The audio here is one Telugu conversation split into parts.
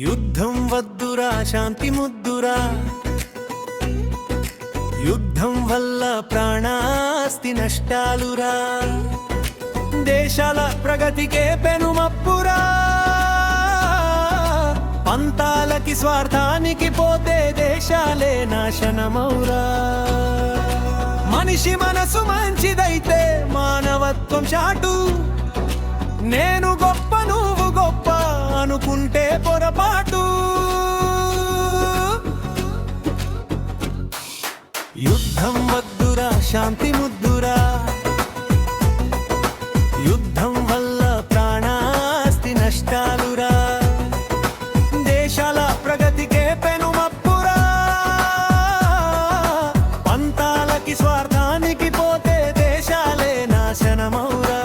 యుద్ధం వద్దురా శాంతి ముద్దురా, యుద్ధం వల్ల ప్రాణాస్తి నష్టాలురా, దేశాల ప్రగతికే పెనుమప్పురా, పంతాలకి స్వార్థానికి పోతే దేశాలే నాశనమౌరా. మనిషి మనసు మంచిదైతే మానవత్వం చాటు, నేను గొప్ప నువ్వు గొప్ప అనుకుంటే పొరపాటు. యుద్ధం వద్దురా శాంతి ముద్దురా, యుద్ధం వల్ల ప్రాణాస్తి నష్టాలురా, దేశాల ప్రగతికే పెనుమప్పురా, పంతాలకి స్వార్థానికి పోతే దేశాలే నాశనమౌరా.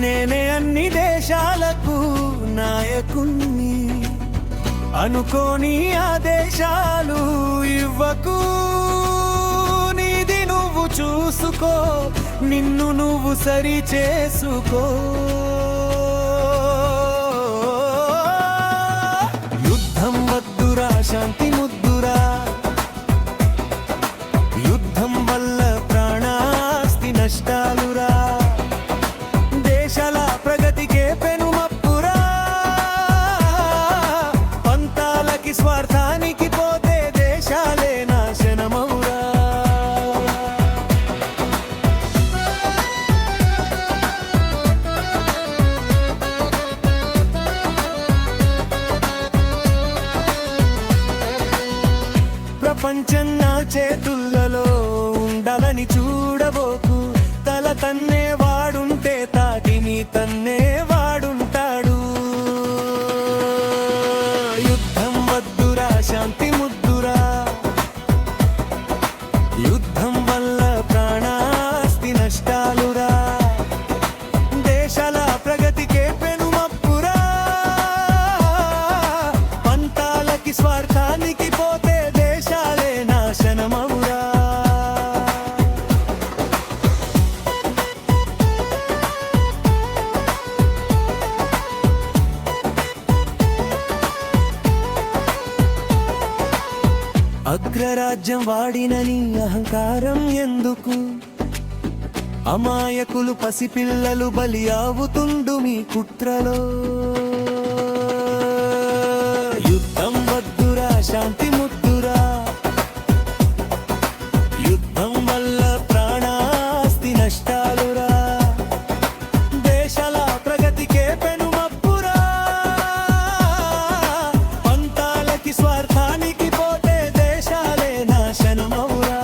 నేనే అన్ని దేశాలకు నాయకుణ్ణి అనుకోని ఆదేశాలు ఇవ్వకు, నీది నువ్వు చూసుకో, నిన్ను నువ్వు సరి చేసుకో. యుద్ధం వద్దురా శాంతి ముద్దురా, యుద్ధం వల్ల ప్రాణాస్తి నష్టాలురా, దేశాల ప్రగతికే పెనుమప్పురా, పంతాలకి స్వార్థానికి పోతే దేశాలే నాశనమౌరా. ప్రపంచం నా చేతులలో ఉండాలని చూడబోకు, తల తన్నే వాడుంటే తాటిని తన్నే వాడుంటాడు. యుద్ధం వద్దురా శాంతి ముద్దురా, యుద్ధం వల్ల ప్రాణాస్తి నష్టాలురా, దేశాల ప్రగతికే పెనుమప్పురా, పంతాలకి స్వార్థానికి పోతే దేశాలే నాశనమవురా. అగ్రరాజ్యం వాడినని అహంకారం ఎందుకు, అమాయకులు పసిపిల్లలు బలి అవుతుండు మీ కుట్రలో. యుద్ధం వద్దురా శాంతి ముద్దురా, యుద్ధం వల్ల ప్రాణాస్తి నష్టాలురా, దేశాల ప్రగతికే పెనుమప్పురా, పంతాలకి స్వార్థానికి పోతే దేశాలే నాశనమవురా.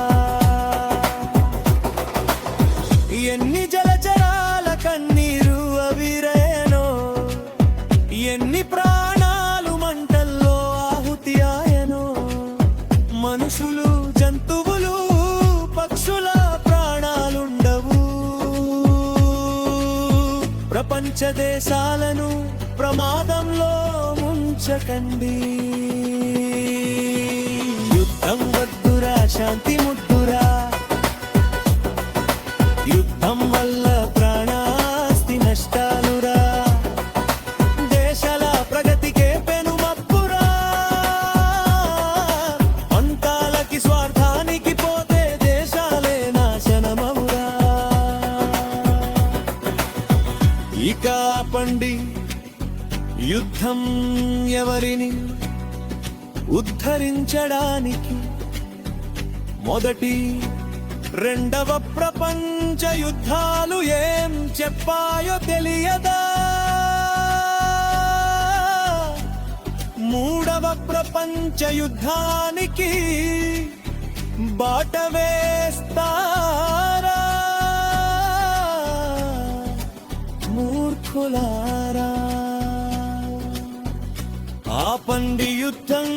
ఎన్ని జలచరాల కన్నీరు అవిరేనో, ఎన్ని ప్రాణాలు మంటల్లో ఆహుతి ఆయనో, మనుషులు జంతువులు పక్షుల ప్రాణాలుండవు. ప్రపంచ దేశాలను ప్రమాదంలో ముంచకండి. యుద్ధం వద్దురా శాంతి ముద్దురా, యుద్ధం వల్ల ప్రాణాస్తి నష్టాలురా, దేశాల ప్రగతికే పెనుమప్పురా, పంతాలకి స్వార్థానికి పోతే దేశాలే నాశనమవురా. ఇక ఆపండి యుద్ధం ఎవరిని ఉద్ధరించడానికి, మొదటి రెండవ ప్రపంచ యుద్ధాలు ఏం చెప్పాయో తెలియదా, మూడవ ప్రపంచ యుద్ధానికి బాట వేస్తారా మూర్ఖులారా. ఆపండి యుద్ధం